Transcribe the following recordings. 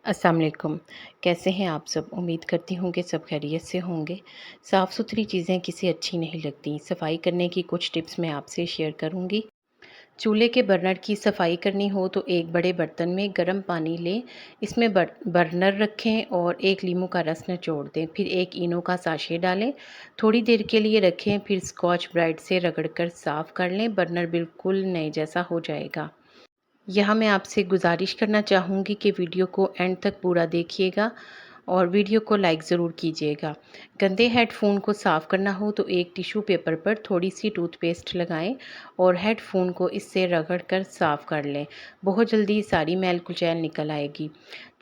अस्सलाम वालेकुम। कैसे हैं आप सब? उम्मीद करती हूँ कि सब खैरियत से होंगे। साफ़ सुथरी चीज़ें किसी अच्छी नहीं लगती। सफाई करने की कुछ टिप्स मैं आपसे शेयर करूँगी। चूल्हे के बर्नर की सफाई करनी हो तो एक बड़े बर्तन में गर्म पानी लें, इसमें बर्नर रखें और एक नींबू का रस निचोड़ दें। फिर एक इनो का साशे डालें, थोड़ी देर के लिए रखें, फिर स्कॉच ब्राइट से रगड़कर साफ़ कर लें। बर्नर बिल्कुल नए जैसा हो जाएगा। यहाँ मैं आपसे गुज़ारिश करना चाहूँगी कि वीडियो को एंड तक पूरा देखिएगा और वीडियो को लाइक ज़रूर कीजिएगा। गंदे हेडफ़ोन को साफ़ करना हो तो एक टिश्यू पेपर पर थोड़ी सी टूथपेस्ट लगाएं और हेडफ़ोन को इससे रगड़ कर साफ़ कर लें। बहुत जल्दी सारी मैल कुचैल निकल आएगी।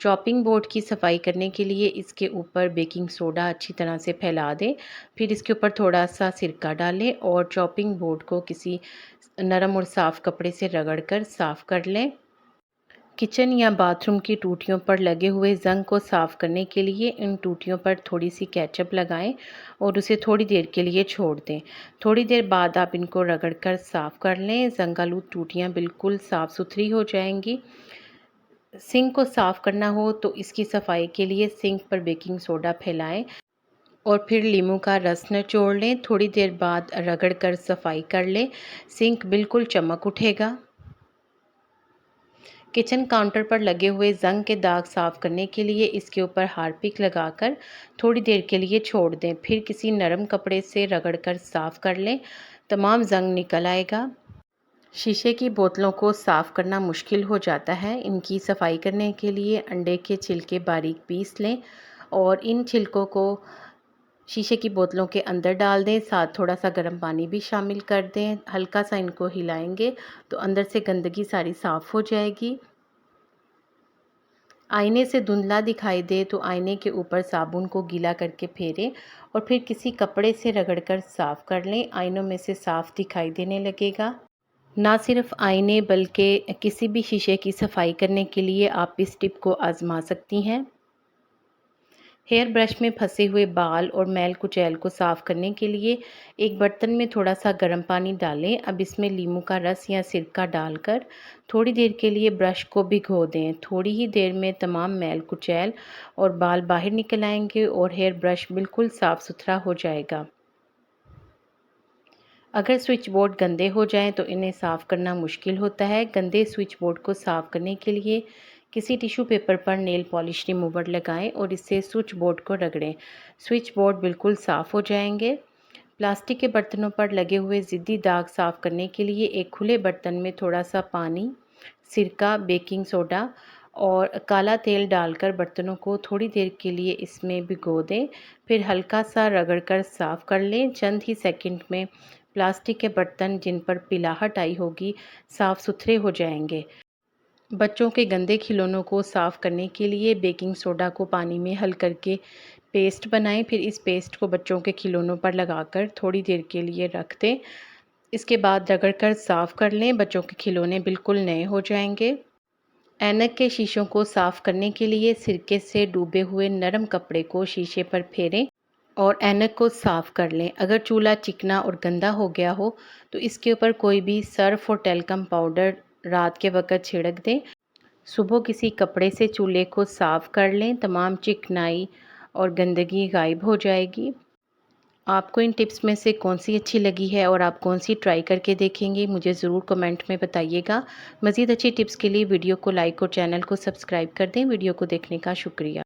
चॉपिंग बोर्ड की सफाई करने के लिए इसके ऊपर बेकिंग सोडा अच्छी तरह से फैला दें। फिर इसके ऊपर थोड़ा सा सिरका डालें और चॉपिंग बोर्ड को किसी नरम और साफ़ कपड़े से रगड़कर साफ़ कर लें। किचन या बाथरूम की टूटियों पर लगे हुए ज़ंग को साफ़ करने के लिए इन टूटियों पर थोड़ी सी केचप लगाएं और उसे थोड़ी देर के लिए छोड़ दें। थोड़ी देर बाद आप इनको रगड़कर साफ़ कर लें। ज़ंगालूद टूटियाँ बिल्कुल साफ़ सुथरी हो जाएंगी। सिंक को साफ़ करना हो तो इसकी सफाई के लिए सिंक पर बेकिंग सोडा फैलाएं और फिर नींबू का रस निचोड़ लें। थोड़ी देर बाद रगड़कर सफाई कर लें। सिंक बिल्कुल चमक उठेगा। किचन काउंटर पर लगे हुए ज़ंग के दाग साफ़ करने के लिए इसके ऊपर हार्पिक लगाकर थोड़ी देर के लिए छोड़ दें। फिर किसी नरम कपड़े से रगड़कर साफ़ कर लें। तमाम ज़ंग निकल आएगा। शीशे की बोतलों को साफ़ करना मुश्किल हो जाता है। इनकी सफाई करने के लिए अंडे के छिलके बारीक पीस लें और इन छिलकों को शीशे की बोतलों के अंदर डाल दें। साथ थोड़ा सा गर्म पानी भी शामिल कर दें। हल्का सा इनको हिलाएंगे तो अंदर से गंदगी सारी साफ़ हो जाएगी। आईने से धुंधला दिखाई दे तो आईने के ऊपर साबुन को गीला करके फेरें और फिर किसी कपड़े से रगड़कर साफ़ कर लें। आईनों में से साफ़ दिखाई देने लगेगा। ना सिर्फ आईने बल्कि किसी भी शीशे की सफाई करने के लिए आप इस टिप को आजमा सकती हैं। हेयर ब्रश में फंसे हुए बाल और मैल कुचैल को साफ़ करने के लिए एक बर्तन में थोड़ा सा गर्म पानी डालें। अब इसमें नींबू का रस या सिरका डालकर थोड़ी देर के लिए ब्रश को भिगो दें। थोड़ी ही देर में तमाम मैल कुचैल और बाल बाहर निकल आएंगे और हेयर ब्रश बिल्कुल साफ़ सुथरा हो जाएगा। अगर स्विच बोर्ड गंदे हो जाएं तो इन्हें साफ़ करना मुश्किल होता है। गंदे स्विच बोर्ड को साफ़ करने के लिए किसी टिश्यू पेपर पर नेल पॉलिश रिमूवर लगाएं और इससे स्विच बोर्ड को रगड़ें। स्विच बोर्ड बिल्कुल साफ़ हो जाएंगे। प्लास्टिक के बर्तनों पर लगे हुए ज़िद्दी दाग साफ़ करने के लिए एक खुले बर्तन में थोड़ा सा पानी, सिरका, बेकिंग सोडा और काला तेल डालकर बर्तनों को थोड़ी देर के लिए इसमें भिगो दें। फिर हल्का सा रगड़कर साफ़ कर लें। चंद ही सेकंड में प्लास्टिक के बर्तन जिन पर पिलाहट आई होगी साफ़ सुथरे हो जाएंगे। बच्चों के गंदे खिलौनों को साफ़ करने के लिए बेकिंग सोडा को पानी में हल करके पेस्ट बनाएं। फिर इस पेस्ट को बच्चों के खिलौनों पर लगाकर थोड़ी देर के लिए रख दें। इसके बाद रगड़कर साफ़ कर लें। बच्चों के खिलौने बिल्कुल नए हो जाएंगे। ऐनक के शीशों को साफ़ करने के लिए सिरके से डूबे हुए नरम कपड़े को शीशे पर फेरें और ऐनक को साफ़ कर लें। अगर चूल्हा चिकना और गंदा हो गया हो तो इसके ऊपर कोई भी सर्फ और टेल्कम पाउडर रात के वक़्त छिड़क दें। सुबह किसी कपड़े से चूल्हे को साफ़ कर लें। तमाम चिकनाई और गंदगी गायब हो जाएगी। आपको इन टिप्स में से कौन सी अच्छी लगी है और आप कौन सी ट्राई करके देखेंगे, मुझे ज़रूर कमेंट में बताइएगा। मज़ीद अच्छी टिप्स के लिए वीडियो को लाइक और चैनल को सब्सक्राइब कर दें। वीडियो को देखने का शुक्रिया।